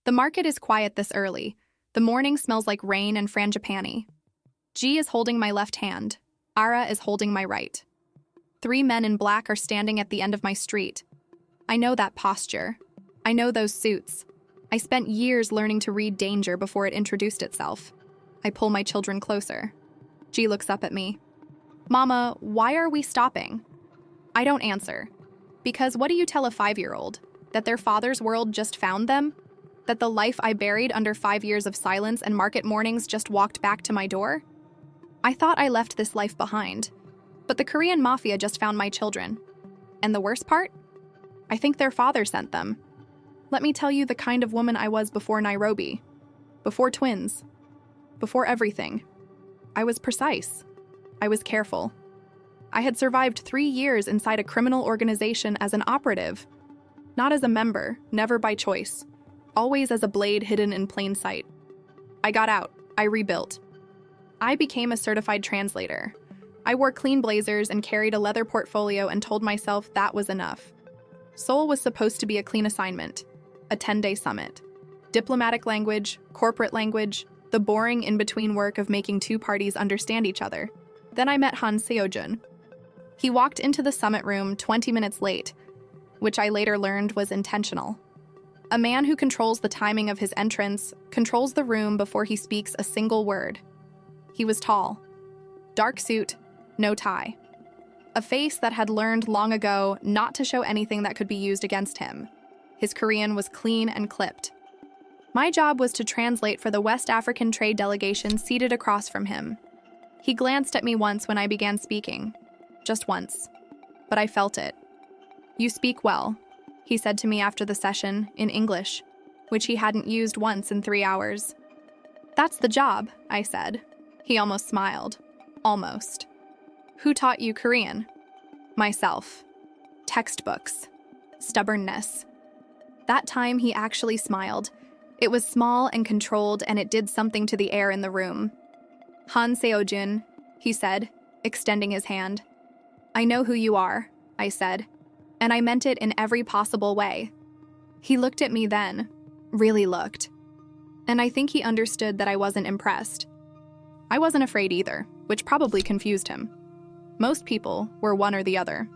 The market is quiet this early. The morning smells like rain and frangipani. G is holding my left hand. Ara is holding my right. 3 men in black are standing at the end of my street. I know that posture. I know those suits. I spent years learning to read danger before it introduced itself. I pull my children closer. G looks up at me. Mama, why are we stopping? I don't answer. Because what do you tell a 5-year-old? That their father's world just found them? That the life I buried under 5 years of silence and market mornings just walked back to my door? I thought I left this life behind. But the Korean mafia just found my children. And the worst part? I think their father sent them. Let me tell you the kind of woman I was before Nairobi. Before twins. Before everything. I was precise. I was careful. I had survived 3 years inside a criminal organization as an operative. Not as a member, never by choice. Always as a blade hidden in plain sight. I got out. I rebuilt. I became a certified translator. I wore clean blazers and carried a leather portfolio and told myself that was enough. Seoul was supposed to be a clean assignment, a 10-day summit. Diplomatic language, corporate language, the boring in-between work of making 2 parties understand each other. Then I met Han Siojun. He walked into the summit room 20 minutes late, which I later learned was intentional. A man who controls the timing of his entrance controls the room before he speaks a single word. He was tall. Dark suit, no tie. A face that had learned long ago not to show anything that could be used against him. His Korean was clean and clipped. My job was to translate for the West African trade delegation seated across from him. He glanced at me once when I began speaking. Just once. But I felt it. You speak well, he said to me after the session, in English, which he hadn't used once in 3 hours. That's the job, I said. He almost smiled. Almost. Who taught you Korean? Myself. Textbooks. Stubbornness. That time he actually smiled. It was small and controlled, and it did something to the air in the room. Han Siojun, he said, extending his hand. I know who you are, I said, and I meant it in every possible way. He looked at me then, really looked. And I think he understood that I wasn't impressed. I wasn't afraid either, which probably confused him. Most people were one or the other.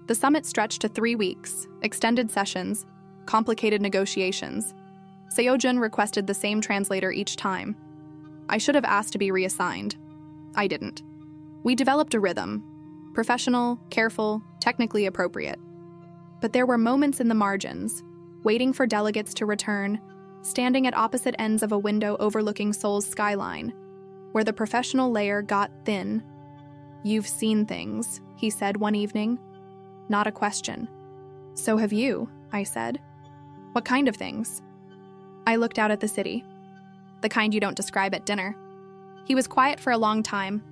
The summit stretched to 3 weeks, extended sessions, complicated negotiations. Siojun requested the same translator each time. I should have asked to be reassigned. I didn't. We developed a rhythm. Professional, careful, technically appropriate. But there were moments in the margins, waiting for delegates to return, standing at opposite ends of a window overlooking Seoul's skyline, where the professional layer got thin. You've seen things, he said one evening. Not a question. So have you, I said. What kind of things? I looked out at the city. The kind you don't describe at dinner. He was quiet for a long time.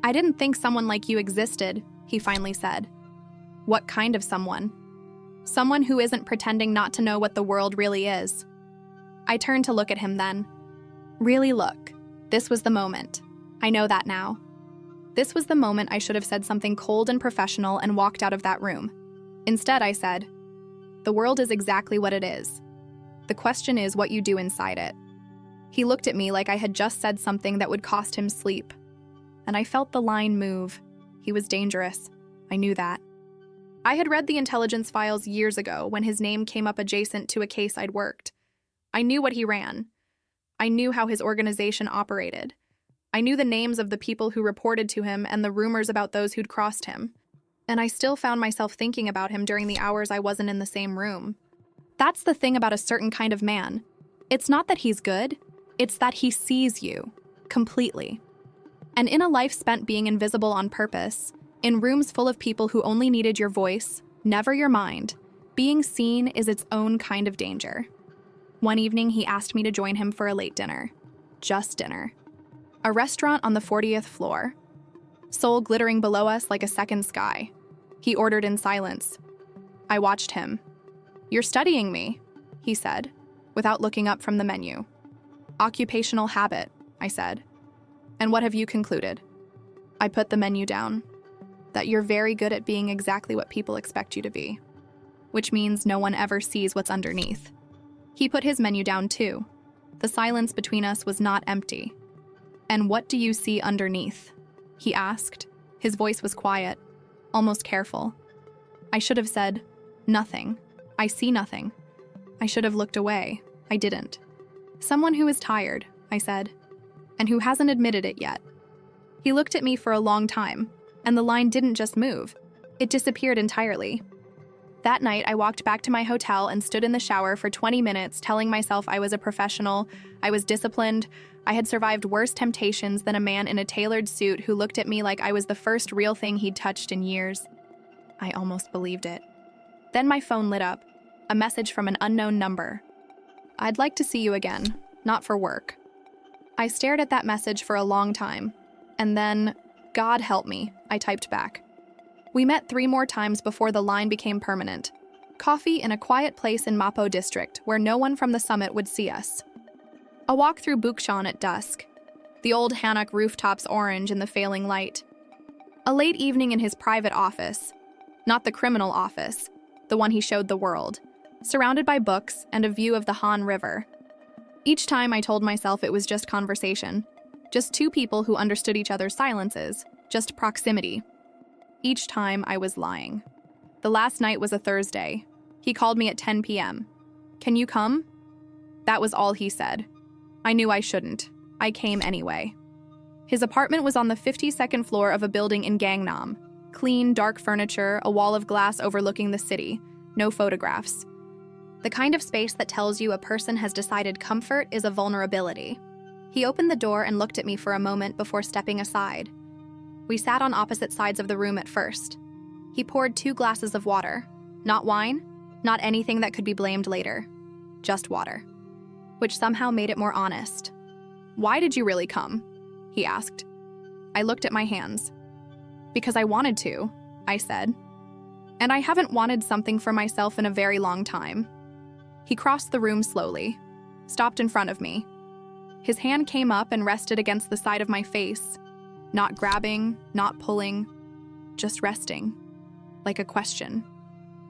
I didn't think someone like you existed, he finally said. What kind of someone? Someone who isn't pretending not to know what the world really is. I turned to look at him then. Really look. This was the moment. I know that now. This was the moment I should have said something cold and professional and walked out of that room. Instead, I said, the world is exactly what it is. The question is what you do inside it. He looked at me like I had just said something that would cost him sleep. And I felt the line move. He was dangerous. I knew that. I had read the intelligence files years ago when his name came up adjacent to a case I'd worked. I knew what he ran. I knew how his organization operated. I knew the names of the people who reported to him and the rumors about those who'd crossed him. And I still found myself thinking about him during the hours I wasn't in the same room. That's the thing about a certain kind of man. It's not that he's good, it's that he sees you, completely. And in a life spent being invisible on purpose, in rooms full of people who only needed your voice, never your mind, being seen is its own kind of danger. One evening, he asked me to join him for a late dinner. Just dinner. A restaurant on the 40th floor. Seoul glittering below us like a second sky. He ordered in silence. I watched him. You're studying me, he said, without looking up from the menu. Occupational habit, I said. And what have you concluded? I put the menu down. That you're very good at being exactly what people expect you to be. Which means no one ever sees what's underneath. He put his menu down too. The silence between us was not empty. "And what do you see underneath?" he asked. His voice was quiet, almost careful. I should have said, "Nothing. I see nothing." I should have looked away. I didn't. "Someone who is tired," I said, "and who hasn't admitted it yet." He looked at me for a long time, and the line didn't just move. It disappeared entirely. That night, I walked back to my hotel and stood in the shower for 20 minutes, telling myself I was a professional, I was disciplined, I had survived worse temptations than a man in a tailored suit who looked at me like I was the first real thing he'd touched in years. I almost believed it. Then my phone lit up, a message from an unknown number. "I'd like to see you again, not for work." I stared at that message for a long time, and then, "God help me," I typed back. We met 3 more times before the line became permanent. Coffee in a quiet place in Mapo district where no one from the summit would see us. A walk through Bukshan at dusk. The old Hanok rooftops orange in the failing light. A late evening in his private office. Not the criminal office, the one he showed the world. Surrounded by books and a view of the Han River. Each time I told myself it was just conversation. Just 2 people who understood each other's silences. Just proximity. Each time I was lying. The last night was a Thursday. He called me at 10 p.m. "Can you come?" That was all he said. I knew I shouldn't. I came anyway. His apartment was on the 52nd floor of a building in Gangnam. Clean, dark furniture, a wall of glass overlooking the city. No photographs. The kind of space that tells you a person has decided comfort is a vulnerability. He opened the door and looked at me for a moment before stepping aside. We sat on opposite sides of the room at first. He poured 2 glasses of water. Not wine, not anything that could be blamed later. Just water. Which somehow made it more honest. "Why did you really come?" he asked. I looked at my hands. "Because I wanted to," I said. "And I haven't wanted something for myself in a very long time." He crossed the room slowly, stopped in front of me. His hand came up and rested against the side of my face. Not grabbing, not pulling, just resting, like a question.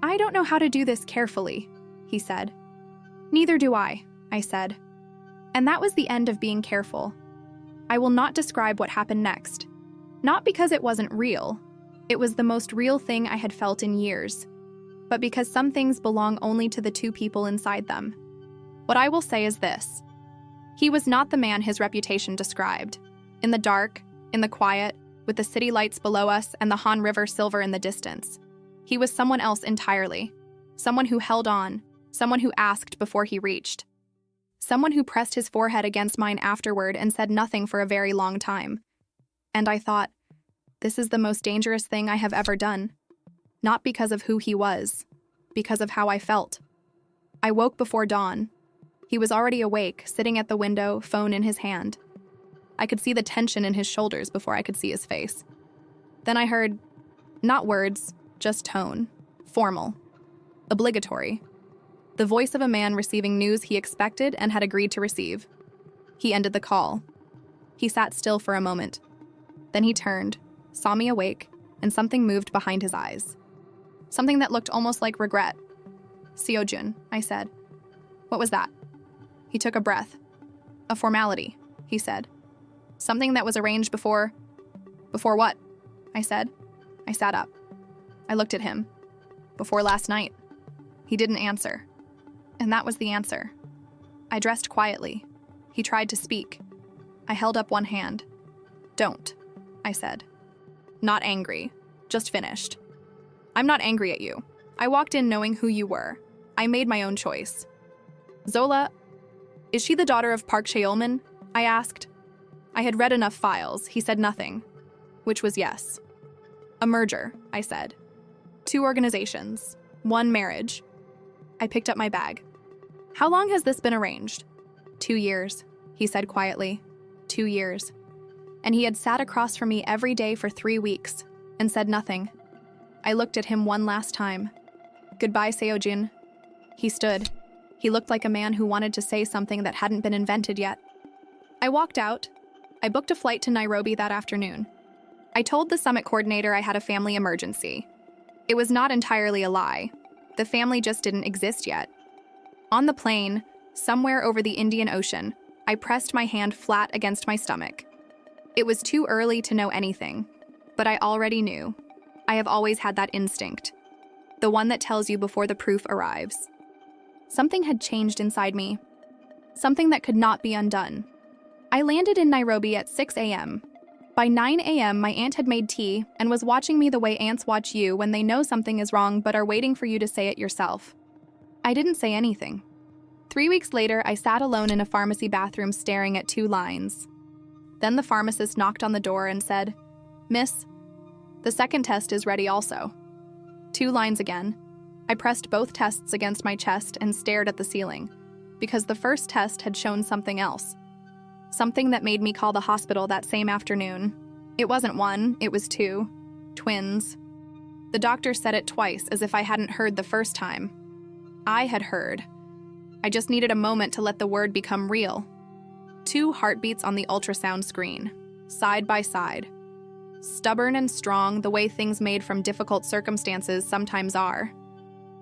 "I don't know how to do this carefully," he said. "Neither do I said. And that was the end of being careful. I will not describe what happened next. Not because it wasn't real. It was the most real thing I had felt in years. But because some things belong only to the 2 people inside them. What I will say is this. He was not the man his reputation described. In the dark, in the quiet, with the city lights below us and the Han River silver in the distance. He was someone else entirely. Someone who held on. Someone who asked before he reached. Someone who pressed his forehead against mine afterward and said nothing for a very long time. And I thought, this is the most dangerous thing I have ever done. Not because of who he was, because of how I felt. I woke before dawn. He was already awake, sitting at the window, phone in his hand. I could see the tension in his shoulders before I could see his face. Then I heard, not words, just tone, formal, obligatory. The voice of a man receiving news he expected and had agreed to receive. He ended the call. He sat still for a moment. Then he turned, saw me awake, and something moved behind his eyes. Something that looked almost like regret. "Siojun," I said. "What was that?" He took a breath. "A formality," he said. "Something that was arranged before..." "Before what?" I said. I sat up. I looked at him. "Before last night." He didn't answer. And that was the answer. I dressed quietly. He tried to speak. I held up one hand. "Don't," I said. Not angry, just finished. "I'm not angry at you. I walked in knowing who you were. I made my own choice." "Zola, is she the daughter of Park Cheolman?" I asked. I had read enough files. He said nothing, which was yes. "A merger," I said. 2 organizations, 1 marriage. I picked up my bag. "How long has this been arranged?" 2 years, he said quietly. 2 years. And he had sat across from me every day for 3 weeks and said nothing. I looked at him one last time. "Goodbye, Siojun." He stood. He looked like a man who wanted to say something that hadn't been invented yet. I walked out. I booked a flight to Nairobi that afternoon. I told the summit coordinator I had a family emergency. It was not entirely a lie. The family just didn't exist yet. On the plane, Somewhere over the Indian Ocean, I pressed my hand flat against my stomach. It was too early to know anything, but I already knew. I have always had that instinct, the one that tells you before the proof arrives. Something had changed inside me, something that could not be undone. I landed in Nairobi at 6 a.m. By 9 a.m., my aunt had made tea and was watching me the way aunts watch you when they know something is wrong but are waiting for you to say it yourself. I didn't say anything. 3 weeks later, I sat alone in a pharmacy bathroom staring at 2 lines. Then the pharmacist knocked on the door and said, "Miss, the second test is ready also." 2 lines again. I pressed both tests against my chest and stared at the ceiling, because the first test had shown something else. Something that made me call the hospital that same afternoon. It wasn't 1, it was 2. Twins. The doctor said it twice as if I hadn't heard the first time. I had heard. I just needed a moment to let the word become real. 2 heartbeats on the ultrasound screen, side by side. Stubborn and strong, the way things made from difficult circumstances sometimes are.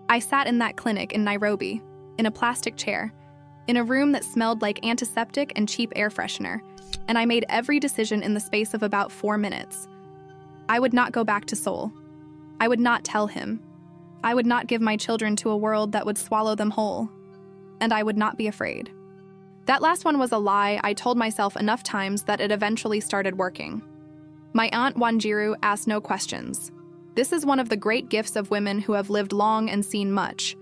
I sat in that clinic in Nairobi, in a plastic chair, in a room that smelled like antiseptic and cheap air freshener, and I made every decision in the space of about 4 minutes. I would not go back to Seoul. I would not tell him. I would not give my children to a world that would swallow them whole. And I would not be afraid. That last one was a lie I told myself enough times that it eventually started working. My aunt Wanjiru asked no questions. This is one of the great gifts of women who have lived long and seen much.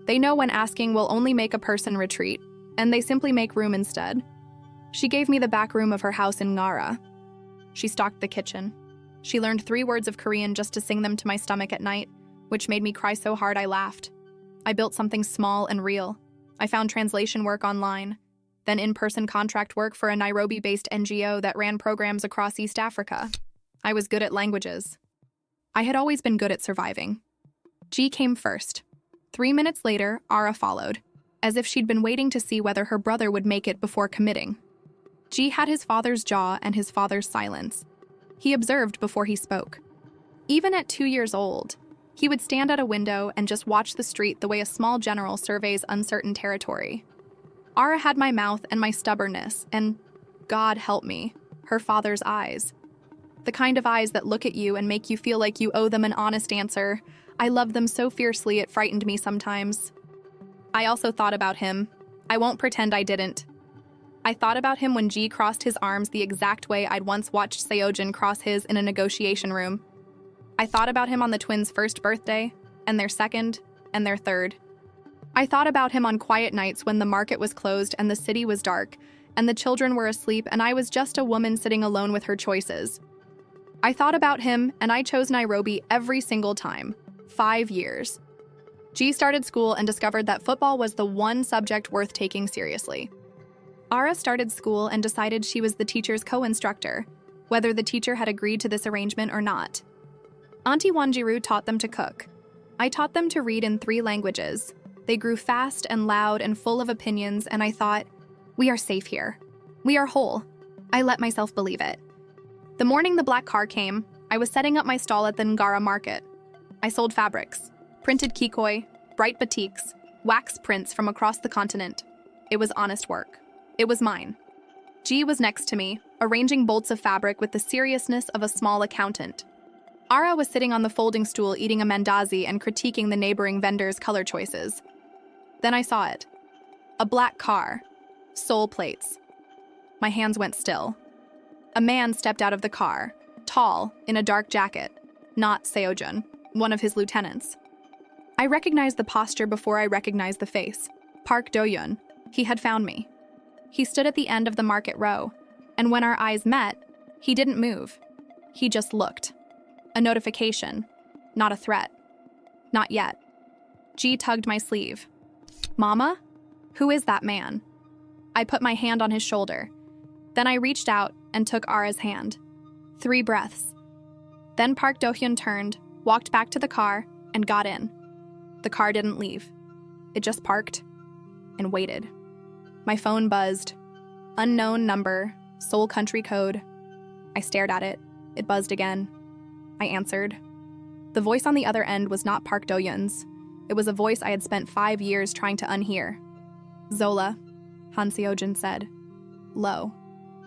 They know when asking will only make a person retreat, and they simply make room instead. She gave me the back room of her house in Ngara. She stocked the kitchen. She learned 3 words of Korean just to sing them to my stomach at night, which made me cry so hard I laughed. I built something small and real. I found translation work online, then in-person contract work for a Nairobi-based NGO that ran programs across East Africa. I was good at languages. I had always been good at surviving. G came first. 3 minutes later, Ara followed, as if she'd been waiting to see whether her brother would make it before committing. G had his father's jaw and his father's silence. He observed before he spoke. Even at 2 years old, he would stand at a window and just watch the street the way a small general surveys uncertain territory. Ara had my mouth and my stubbornness, and, God help me, her father's eyes. The kind of eyes that look at you and make you feel like you owe them an honest answer. I loved them so fiercely it frightened me sometimes. I also thought about him. I won't pretend I didn't. I thought about him when G crossed his arms the exact way I'd once watched Siojun cross his in a negotiation room. I thought about him on the twins' first birthday, and their second, and their third. I thought about him on quiet nights when the market was closed and the city was dark, and the children were asleep and I was just a woman sitting alone with her choices. I thought about him, and I chose Nairobi every single time. 5 years. G started school and discovered that football was the one subject worth taking seriously. Ara started school and decided she was the teacher's co-instructor, whether the teacher had agreed to this arrangement or not. Auntie Wanjiru taught them to cook. I taught them to read in 3 languages. They grew fast and loud and full of opinions, and I thought, we are safe here. We are whole. I let myself believe it. The morning the black car came, I was setting up my stall at the Ngara market. I sold fabrics, printed kikoi, bright batiks, wax prints from across the continent. It was honest work. It was mine. G was next to me, arranging bolts of fabric with the seriousness of a small accountant. Ara was sitting on the folding stool eating a mandazi and critiquing the neighboring vendors' color choices. Then I saw it. A black car. Sole plates. My hands went still. A man stepped out of the car, tall, in a dark jacket. Not Siojun, one of his lieutenants. I recognized the posture before I recognized the face. Park Do-yun. He had found me. He stood at the end of the market row, and when our eyes met, he didn't move. He just looked. A notification, not a threat. Not yet. G tugged my sleeve. Mama? Who is that man? I put my hand on his shoulder. Then I reached out and took Ara's hand. 3 breaths. Then Park Do-hyun turned, walked back to the car, and got in. The car didn't leave. It just parked and waited. My phone buzzed. Unknown number, Seoul country code. I stared at it. It buzzed again. I answered. The voice on the other end was not Park Do-hyun's. It was a voice I had spent 5 years trying to unhear. Zola, Han Siojun said. Low,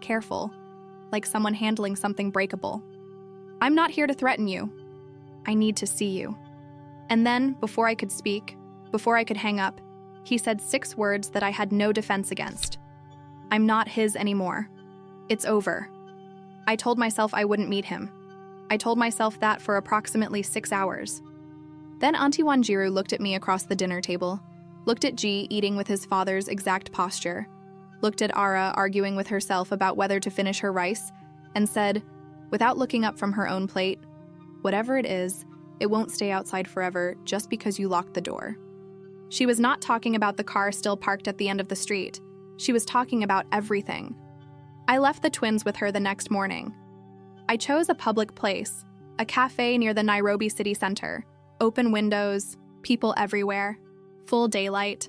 careful, like someone handling something breakable. I'm not here to threaten you. I need to see you. And then, before I could speak, before I could hang up, he said 6 words that I had no defense against. I'm not his anymore. It's over. I told myself I wouldn't meet him. I told myself that for approximately 6 hours. Then Auntie Wanjiru looked at me across the dinner table, looked at G eating with his father's exact posture, looked at Ara arguing with herself about whether to finish her rice, and said, without looking up from her own plate, whatever it is, it won't stay outside forever just because you locked the door. She was not talking about the car still parked at the end of the street. She was talking about everything. I left the twins with her the next morning. I chose a public place, a cafe near the Nairobi city center, open windows, people everywhere, full daylight.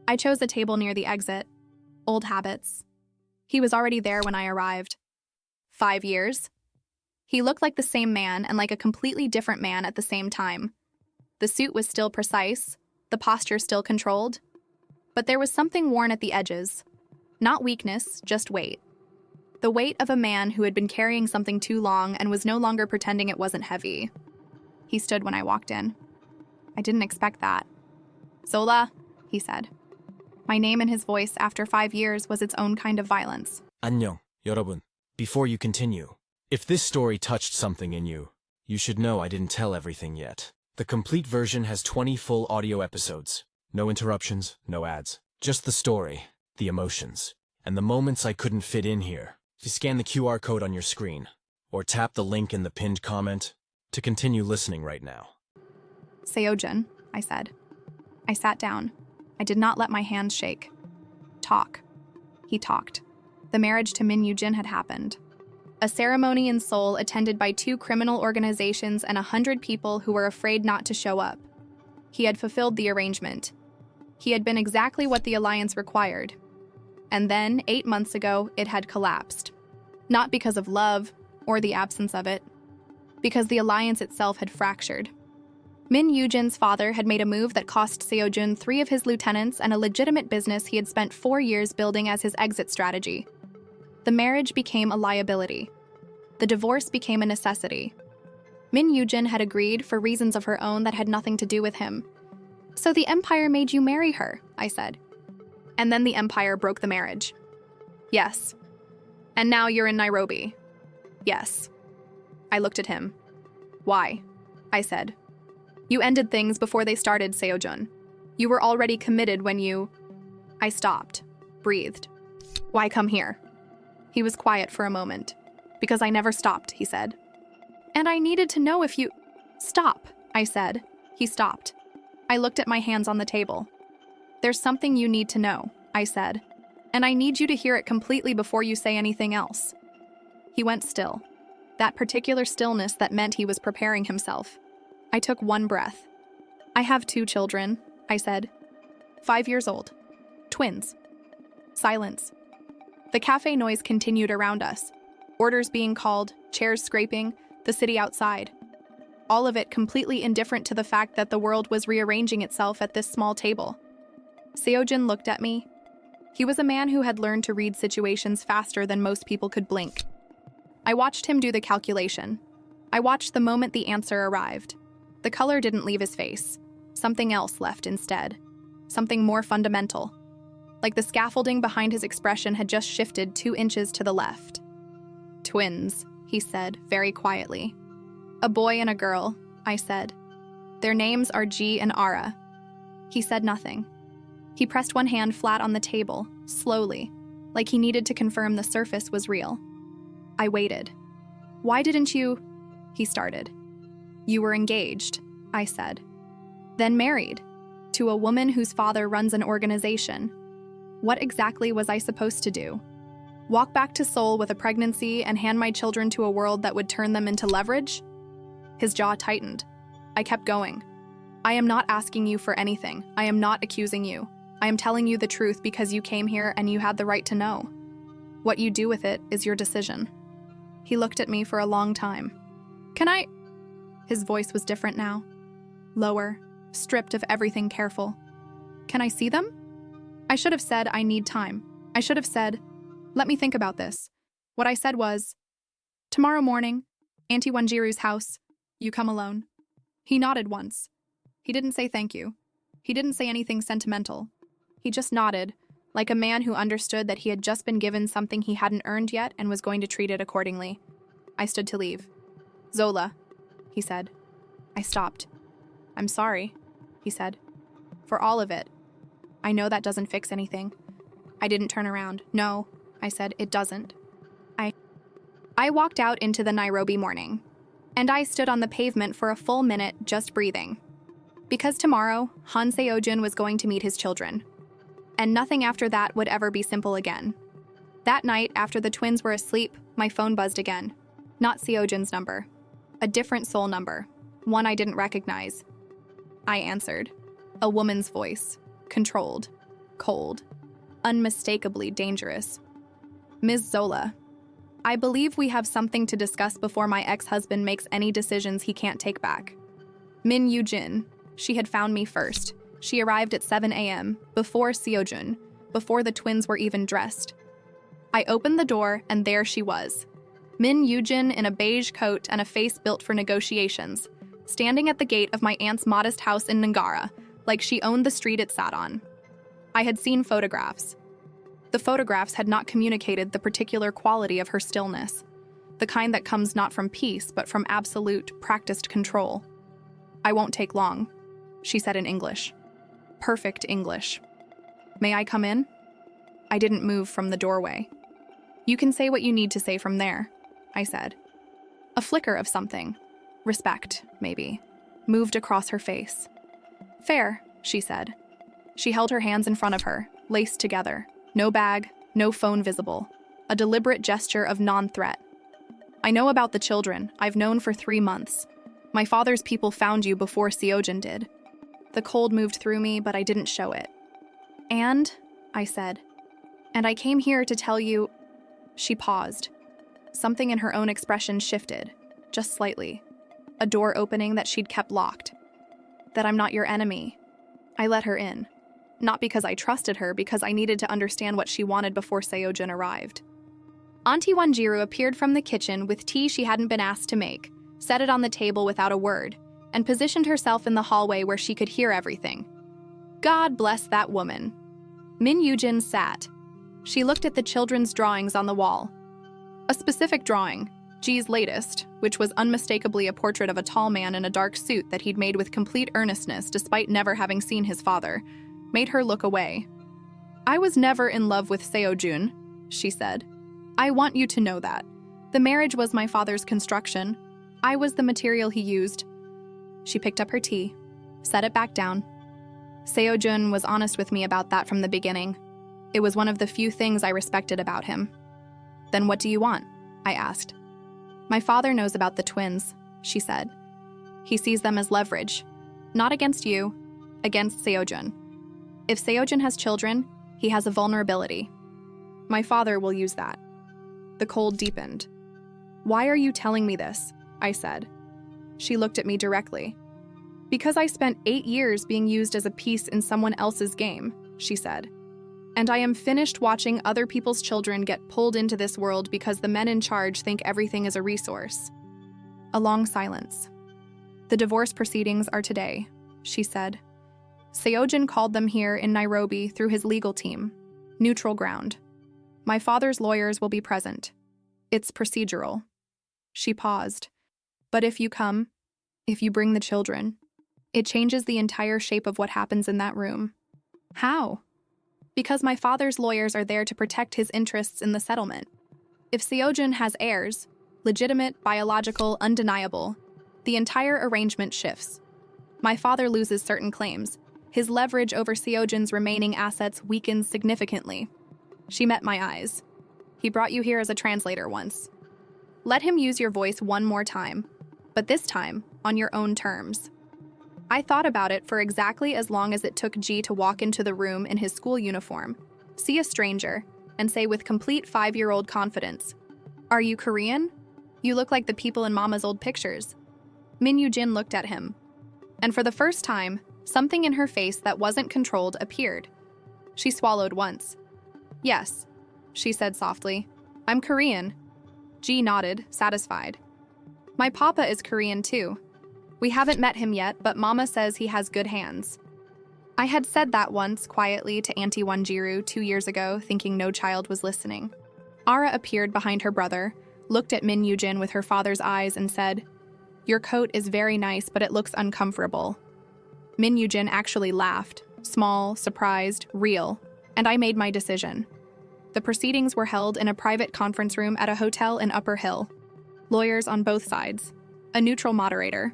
I chose a table near the exit. Old habits. He was already there when I arrived. 5 years. He looked like the same man and like a completely different man at the same time. The suit was still precise, the posture still controlled, but there was something worn at the edges. Not weakness, just weight. The weight of a man who had been carrying something too long and was no longer pretending it wasn't heavy. He stood when I walked in. I didn't expect that. Zola, he said. My name in his voice after 5 years was its own kind of violence. 안녕, 여러분. Before you continue, if this story touched something in you, you should know I didn't tell everything yet. The complete version has 20 full audio episodes. No interruptions, no ads. Just the story, the emotions, and the moments I couldn't fit in here. If you scan the QR code on your screen, or tap the link in the pinned comment to continue listening right now. Siojun, I said. I sat down. I did not let my hands shake. Talk. He talked. The marriage to Min Yoo-jin had happened. A ceremony in Seoul attended by 2 criminal organizations and 100 people who were afraid not to show up. He had fulfilled the arrangement. He had been exactly what the alliance required. And then, 8 months ago, it had collapsed. Not because of love, or the absence of it, because the alliance itself had fractured. Min Yoo-jin's father had made a move that cost Siojun 3 of his lieutenants and a legitimate business he had spent 4 years building as his exit strategy. The marriage became a liability. The divorce became a necessity. Min Yoo-jin had agreed for reasons of her own that had nothing to do with him. So the empire made you marry her, I said. And then the empire broke the marriage. Yes. And now you're in Nairobi. Yes. I looked at him. Why? I said. You ended things before they started, Siojun. You were already committed when you... I stopped, breathed. Why come here? He was quiet for a moment. Because I never stopped, he said. And I needed to know if you... Stop, I said. He stopped. I looked at my hands on the table. There's something you need to know, I said. And I need you to hear it completely before you say anything else. He went still. That particular stillness that meant he was preparing himself. I took one breath. I have 2 children, I said. 5 years old. Twins. Silence. The cafe noise continued around us. Orders being called, chairs scraping, the city outside. All of it completely indifferent to the fact that the world was rearranging itself at this small table. Siojun looked at me. He was a man who had learned to read situations faster than most people could blink. I watched him do the calculation. I watched the moment the answer arrived. The color didn't leave his face. Something else left instead. Something more fundamental. Like the scaffolding behind his expression had just shifted 2 inches to the left. Twins, he said, very quietly. A boy and a girl, I said. Their names are G and Ara. He said nothing. He pressed one hand flat on the table, slowly, like he needed to confirm the surface was real. I waited. Why didn't you... He started. You were engaged, I said. Then married, to a woman whose father runs an organization. What exactly was I supposed to do? Walk back to Seoul with a pregnancy and hand my children to a world that would turn them into leverage? His jaw tightened. I kept going. I am not asking you for anything. I am not accusing you. I am telling you the truth because you came here and you had the right to know. What you do with it is your decision. He looked at me for a long time. Can I... His voice was different now. Lower, stripped of everything careful. Can I see them? I should have said I need time. I should have said, let me think about this. What I said was, tomorrow morning, Auntie Wanjiru's house, you come alone. He nodded once. He didn't say thank you. He didn't say anything sentimental. He just nodded, like a man who understood that he had just been given something he hadn't earned yet and was going to treat it accordingly. I stood to leave. Zola, he said. I stopped. I'm sorry, he said. For all of it. I know that doesn't fix anything. I didn't turn around. No, I said, it doesn't. I walked out into the Nairobi morning, and I stood on the pavement for a full minute just breathing. Because tomorrow, Han Siojun was going to meet his children. And nothing after that would ever be simple again. That night, after the twins were asleep, my phone buzzed again. Not Siojun's number. A different soul number. One I didn't recognize. I answered. A woman's voice. Controlled. Cold. Unmistakably dangerous. Ms. Zola, I believe we have something to discuss before my ex-husband makes any decisions he can't take back. Min Yoo-jin, she had found me first. She arrived at 7 a.m., before Siojun, before the twins were even dressed. I opened the door, and there she was. Min Yoo-jin in a beige coat and a face built for negotiations, standing at the gate of my aunt's modest house in Ngara, like she owned the street it sat on. I had seen photographs. The photographs had not communicated the particular quality of her stillness, the kind that comes not from peace, but from absolute, practiced control. I won't take long, she said in English. Perfect English. May I come in? I didn't move from the doorway. You can say what you need to say from there, I said. A flicker of something, respect, maybe, moved across her face. Fair, she said. She held her hands in front of her, laced together. No bag, no phone visible. A deliberate gesture of non-threat. I know about the children. I've known for 3 months. My father's people found you before Siojun did. The cold moved through me, but I didn't show it. And, I said, and I came here to tell you... She paused. Something in her own expression shifted, just slightly. A door opening that she'd kept locked. That I'm not your enemy. I let her in. Not because I trusted her, because I needed to understand what she wanted before Siojun arrived. Auntie Wanjiru appeared from the kitchen with tea she hadn't been asked to make, set it on the table without a word, and positioned herself in the hallway where she could hear everything. God bless that woman. Min Yoo-jin sat. She looked at the children's drawings on the wall. A specific drawing, G's latest, which was unmistakably a portrait of a tall man in a dark suit that he'd made with complete earnestness despite never having seen his father, made her look away. I was never in love with Siojun, she said. I want you to know that. The marriage was my father's construction. I was the material he used. She picked up her tea, set it back down. Siojun was honest with me about that from the beginning. It was one of the few things I respected about him. Then what do you want? I asked. My father knows about the twins, she said. He sees them as leverage. Not against you, against Siojun. If Siojun has children, he has a vulnerability. My father will use that. The cold deepened. Why are you telling me this? I said. She looked at me directly. Because I spent 8 years being used as a piece in someone else's game, she said. And I am finished watching other people's children get pulled into this world because the men in charge think everything is a resource. A long silence. The divorce proceedings are today, she said. Siojun called them here in Nairobi through his legal team. Neutral ground. My father's lawyers will be present. It's procedural. She paused. But if you come, if you bring the children, it changes the entire shape of what happens in that room. How? Because my father's lawyers are there to protect his interests in the settlement. If Siojun has heirs, legitimate, biological, undeniable, the entire arrangement shifts. My father loses certain claims. His leverage over Siojun's remaining assets weakens significantly. She met my eyes. He brought you here as a translator once. Let him use your voice one more time, but this time on your own terms. I thought about it for exactly as long as it took G to walk into the room in his school uniform, see a stranger, and say with complete 5-year-old confidence, "Are you Korean? You look like the people in Mama's old pictures." Min Yoo-jin looked at him, and for the first time, something in her face that wasn't controlled appeared. She swallowed once. Yes, she said softly. I'm Korean. G nodded, satisfied. My papa is Korean too. We haven't met him yet, but Mama says he has good hands. I had said that once quietly to Auntie Wanjiru 2 years ago, thinking no child was listening. Ara appeared behind her brother, looked at Min Yujin with her father's eyes and said, Your coat is very nice, but it looks uncomfortable. Min Yujin actually laughed, small, surprised, real, and I made my decision. The proceedings were held in a private conference room at a hotel in Upper Hill. Lawyers on both sides. A neutral moderator.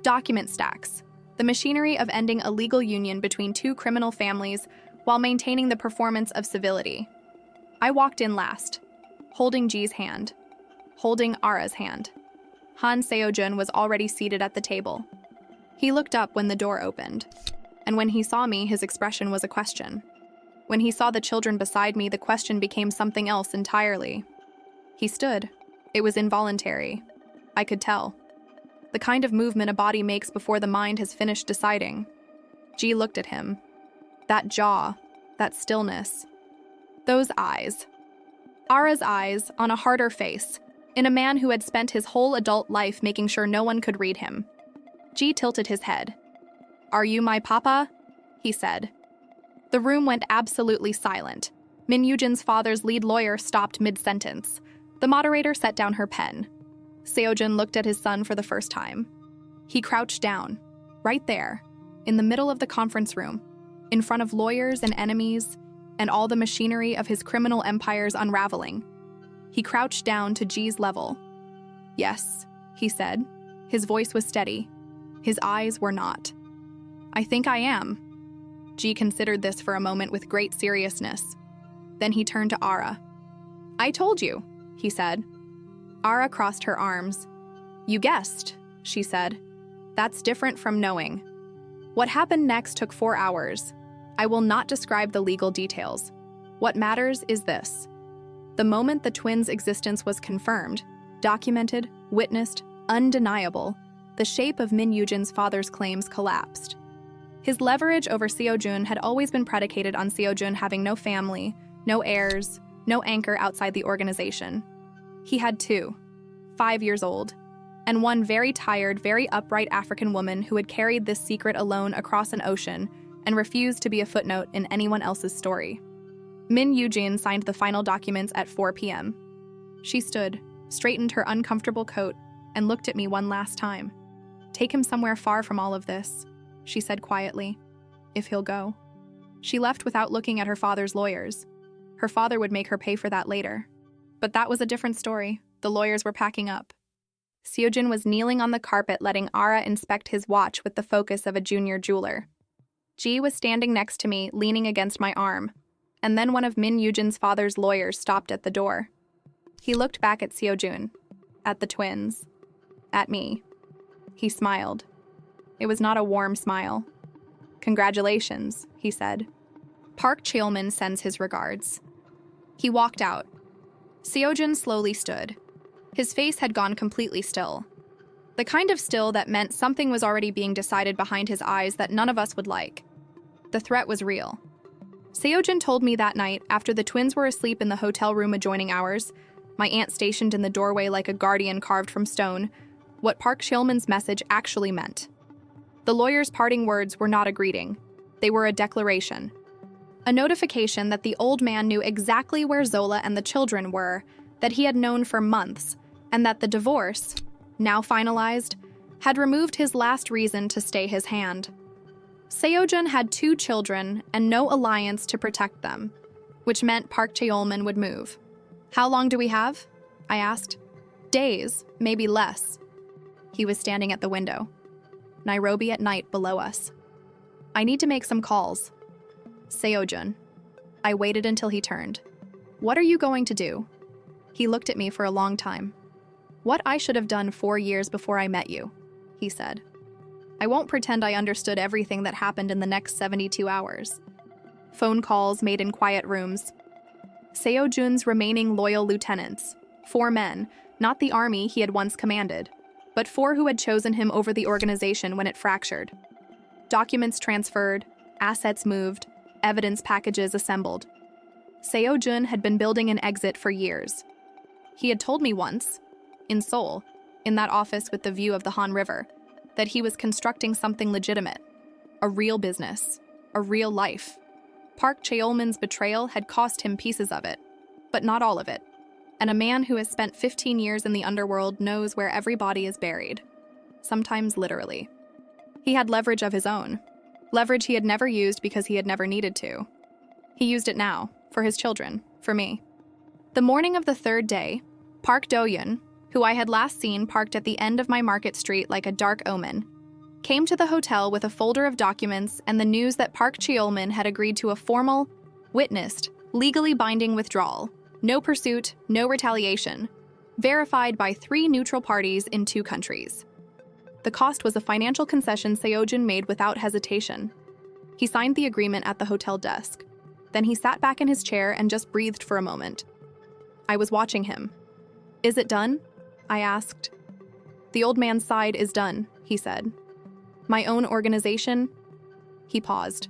Document stacks. The machinery of ending a legal union between two criminal families while maintaining the performance of civility. I walked in last, holding G's hand, holding Ara's hand. Han Siojun was already seated at the table. He looked up when the door opened, and when he saw me, his expression was a question. When he saw the children beside me, the question became something else entirely. He stood. It was involuntary. I could tell. The kind of movement a body makes before the mind has finished deciding. G looked at him. That jaw, that stillness. Those eyes. Ara's eyes on a harder face, in a man who had spent his whole adult life making sure no one could read him. G tilted his head. Are you my papa? He said. The room went absolutely silent. Min Yujin's father's lead lawyer stopped mid-sentence. The moderator set down her pen. Siojun looked at his son for the first time. He crouched down, right there, in the middle of the conference room, in front of lawyers and enemies, and all the machinery of his criminal empire's unraveling. He crouched down to G's level. Yes, he said. His voice was steady. His eyes were not. I think I am. G considered this for a moment with great seriousness. Then he turned to Ara. I told you, he said. Ara crossed her arms. You guessed, she said. That's different from knowing. What happened next took 4 hours. I will not describe the legal details. What matters is this. The moment the twins' existence was confirmed, documented, witnessed, undeniable, the shape of Min Yujin's father's claims collapsed. His leverage over Siojun had always been predicated on Siojun having no family, no heirs, no anchor outside the organization. He had 2, 5 years old, and one very tired, very upright African woman who had carried this secret alone across an ocean and refused to be a footnote in anyone else's story. Min Yujin signed the final documents at 4 p.m. She stood, straightened her uncomfortable coat, and looked at me one last time. Take him somewhere far from all of this, she said quietly, if he'll go. She left without looking at her father's lawyers. Her father would make her pay for that later. But that was a different story. The lawyers were packing up. Siojun was kneeling on the carpet letting Ara inspect his watch with the focus of a junior jeweler. G was standing next to me, leaning against my arm, and then one of Min Yujin's father's lawyers stopped at the door. He looked back at Siojun, at the twins, at me. He smiled. It was not a warm smile. Congratulations, he said. Park Cheolman sends his regards. He walked out. Siojun slowly stood. His face had gone completely still. The kind of still that meant something was already being decided behind his eyes that none of us would like. The threat was real. Siojun told me that night, after the twins were asleep in the hotel room adjoining ours, my aunt stationed in the doorway like a guardian carved from stone, what Park Cheolman's message actually meant. The lawyer's parting words were not a greeting. They were a declaration. A notification that the old man knew exactly where Zola and the children were, that he had known for months, and that the divorce, now finalized, had removed his last reason to stay his hand. Siojun had 2 children and no alliance to protect them, which meant Park Cheolman would move. How long do we have? I asked. Days, maybe less. He was standing at the window. Nairobi at night below us. I need to make some calls. Siojun. I waited until he turned. What are you going to do? He looked at me for a long time. What I should have done 4 years before I met you, he said. I won't pretend I understood everything that happened in the next 72 hours. Phone calls made in quiet rooms. Siojun's remaining loyal lieutenants, 4 men, not the army he had once commanded, but 4 who had chosen him over the organization when it fractured. Documents transferred, assets moved, evidence packages assembled. Siojun had been building an exit for years. He had told me once, in Seoul, in that office with the view of the Han River, that he was constructing something legitimate, a real business, a real life. Park Cheolman's betrayal had cost him pieces of it, but not all of it. And a man who has spent 15 years in the underworld knows where every body is buried, sometimes literally. He had leverage of his own, leverage he had never used because he had never needed to. He used it now, for his children, for me. The morning of the third day, Park Do-yoon, who I had last seen parked at the end of my market street like a dark omen, came to the hotel with a folder of documents and the news that Park Cheolman had agreed to a formal, witnessed, legally binding withdrawal. No pursuit, no retaliation, verified by 3 neutral parties in 2 countries. The cost was a financial concession Siojun made without hesitation. He signed the agreement at the hotel desk. Then he sat back in his chair and just breathed for a moment. I was watching him. "Is it done?" I asked. "The old man's side is done," he said. "My own organization?" He paused.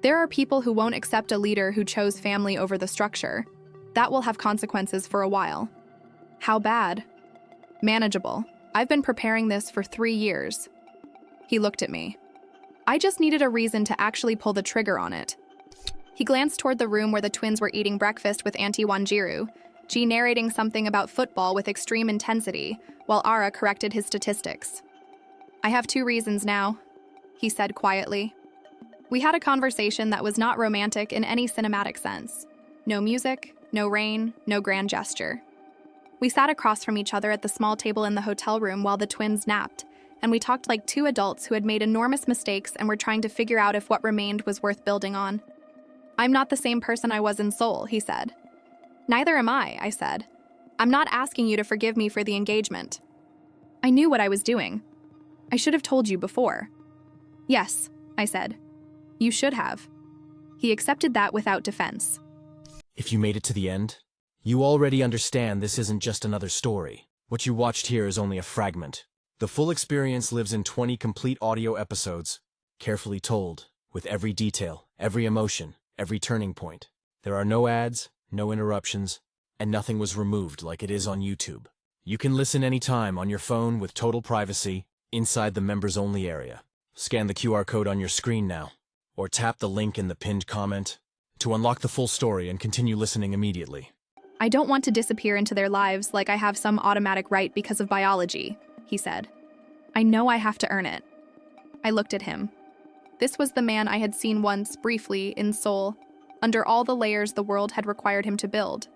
"There are people who won't accept a leader who chose family over the structure. That will have consequences for a while." "How bad?" "Manageable. I've been preparing this for 3 years." He looked at me. I just needed a reason to actually pull the trigger on it. He glanced toward the room where the twins were eating breakfast with Auntie Wanjiru, G narrating something about football with extreme intensity, while Ara corrected his statistics. "I have 2 reasons now," he said quietly. We had a conversation that was not romantic in any cinematic sense. No music, no rain, no grand gesture. We sat across from each other at the small table in the hotel room while the twins napped, and we talked like 2 adults who had made enormous mistakes and were trying to figure out if what remained was worth building on. "I'm not the same person I was in Seoul," he said. "Neither am I said. "I'm not asking you to forgive me for the engagement." I knew what I was doing. "I should have told you before." "Yes," I said. "You should have." He accepted that without defense. If you made it to the end, you already understand this isn't just another story. What you watched here is only a fragment. The full experience lives in 20 complete audio episodes, carefully told, with every detail, every emotion, every turning point. There are no ads, no interruptions, and nothing was removed like it is on YouTube. You can listen anytime on your phone with total privacy, inside the members-only area. Scan the QR code on your screen now, or tap the link in the pinned comment to unlock the full story and continue listening immediately. "I don't want to disappear into their lives like I have some automatic right because of biology," he said. "I know I have to earn it." I looked at him. This was the man I had seen once, briefly, in Seoul, under all the layers the world had required him to build.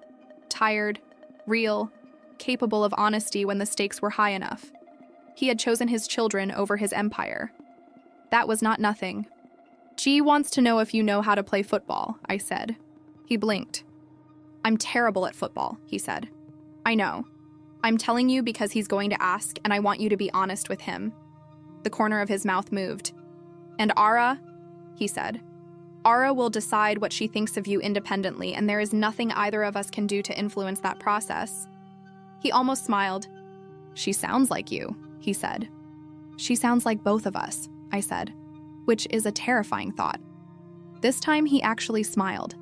Tired, real, capable of honesty when the stakes were high enough. He had chosen his children over his empire. That was not nothing. "G wants to know if you know how to play football," I said. He blinked. "I'm terrible at football," he said. "I know. I'm telling you because he's going to ask, and I want you to be honest with him." The corner of his mouth moved. "And Ara," he said. "Ara will decide what she thinks of you independently, and there is nothing either of us can do to influence that process." He almost smiled. "She sounds like you," he said. "She sounds like both of us," I said, which is a terrifying thought. This time he actually smiled.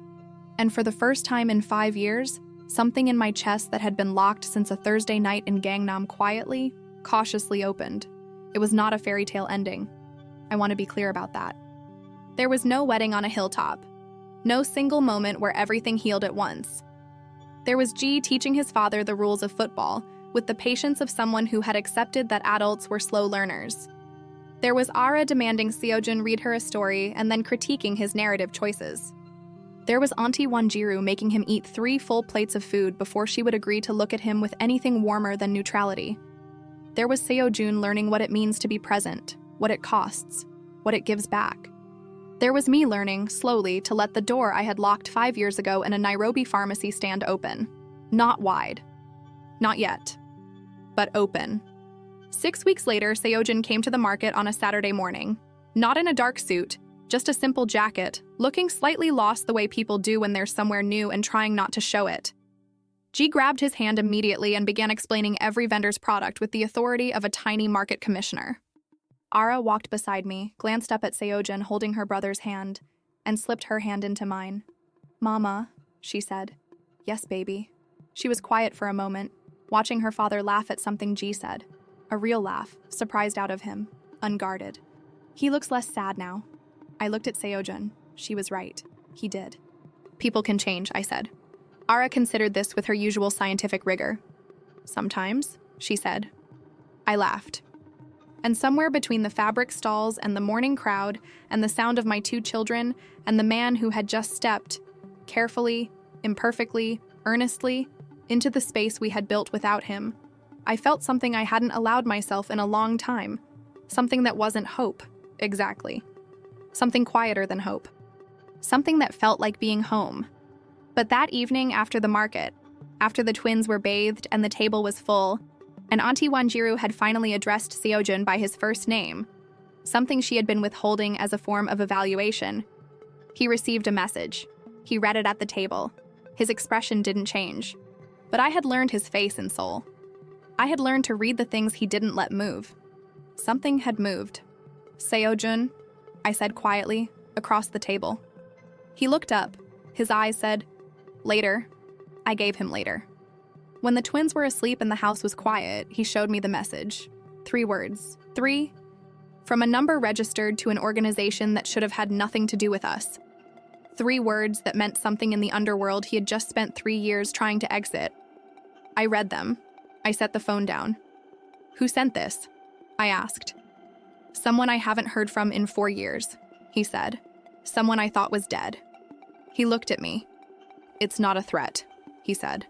And for the first time in 5 years, something in my chest that had been locked since a Thursday night in Gangnam quietly, cautiously opened. It was not a fairy tale ending. I want to be clear about that. There was no wedding on a hilltop. No single moment where everything healed at once. There was G teaching his father the rules of football, with the patience of someone who had accepted that adults were slow learners. There was Ara demanding Siojun read her a story and then critiquing his narrative choices. There was Auntie Wanjiru making him eat 3 full plates of food before she would agree to look at him with anything warmer than neutrality. There was Siojun learning what it means to be present, what it costs, what it gives back. There was me learning, slowly, to let the door I had locked 5 years ago in a Nairobi pharmacy stand open. Not wide. Not yet. But open. 6 weeks later, Siojun came to the market on a Saturday morning. Not in a dark suit, just a simple jacket, looking slightly lost the way people do when they're somewhere new and trying not to show it. G grabbed his hand immediately and began explaining every vendor's product with the authority of a tiny market commissioner. Ara walked beside me, glanced up at Siojun holding her brother's hand. and slipped her hand into mine. "Mama," she said. "Yes, baby." She was quiet for a moment, watching her father laugh at something G said. A real laugh, surprised out of him, unguarded. "He looks less sad now." I looked at Siojun. She was right. He did. "People can change," I said. Ara considered this with her usual scientific rigor. "Sometimes," she said. I laughed. And somewhere between the fabric stalls and the morning crowd and the sound of my 2 children and the man who had just stepped, carefully, imperfectly, earnestly, into the space we had built without him, I felt something I hadn't allowed myself in a long time. Something that wasn't hope, exactly. Something quieter than hope. Something that felt like being home. But that evening after the market, after the twins were bathed and the table was full, and Auntie Wanjiru had finally addressed Siojun by his first name, something she had been withholding as a form of evaluation, he received a message. He read it at the table. His expression didn't change. But I had learned his face and soul. I had learned to read the things he didn't let move. Something had moved. "Siojun," I said quietly, across the table. He looked up. His eyes said, "Later." I gave him later. When the twins were asleep and the house was quiet, he showed me the message. 3 words. 3. From a number registered to an organization that should have had nothing to do with us. 3 words that meant something in the underworld he had just spent 3 years trying to exit. I read them. I set the phone down. "Who sent this?" I asked. "Someone I haven't heard from in 4 years," he said. "Someone I thought was dead." He looked at me. "It's not a threat," he said.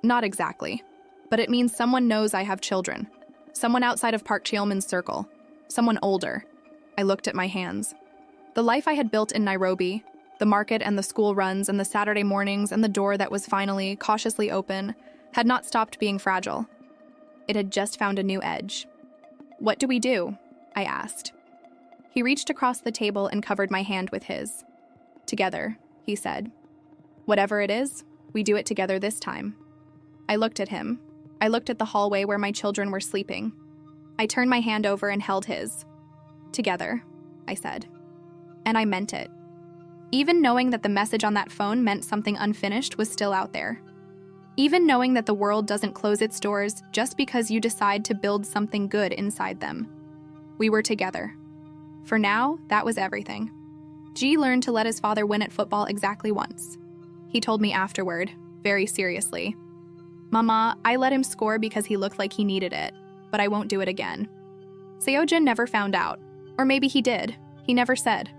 "Not exactly. But it means someone knows I have children. Someone outside of Park Cheolman's circle. Someone older." I looked at my hands. The life I had built in Nairobi, the market and the school runs and the Saturday mornings and the door that was finally, cautiously open, had not stopped being fragile. It had just found a new edge. "What do we do?" I asked. He reached across the table and covered my hand with his. "Together," he said. "Whatever it is, we do it together this time." I looked at him. I looked at the hallway where my children were sleeping. I turned my hand over and held his. "Together," I said. And I meant it. Even knowing that the message on that phone meant something unfinished was still out there. Even knowing that the world doesn't close its doors just because you decide to build something good inside them. We were together. For now, that was everything. G learned to let his father win at football exactly once. He told me afterward, very seriously, "Mama, I let him score because he looked like he needed it, but I won't do it again." Siojun never found out. Or maybe he did. He never said.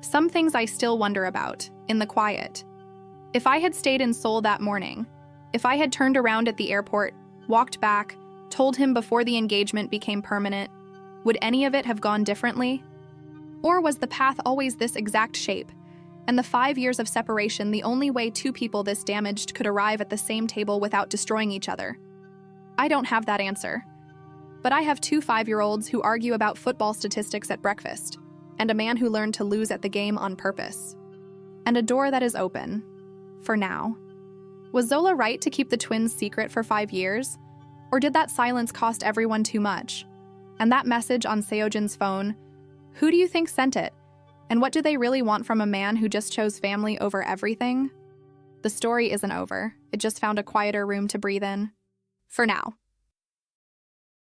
Some things I still wonder about, in the quiet. If I had stayed in Seoul that morning, if I had turned around at the airport, walked back, told him before the engagement became permanent, would any of it have gone differently? Or was the path always this exact shape, and the 5 years of separation the only way 2 people this damaged could arrive at the same table without destroying each other? I don't have that answer. But I have 2 5-year-olds who argue about football statistics at breakfast, and a man who learned to lose at the game on purpose. And a door that is open. For now. Was Zola right to keep the twins secret for 5 years? Or did that silence cost everyone too much? And that message on Seojun's phone, who do you think sent it? And what do they really want from a man who just chose family over everything? The story isn't over. It just found a quieter room to breathe in. For now.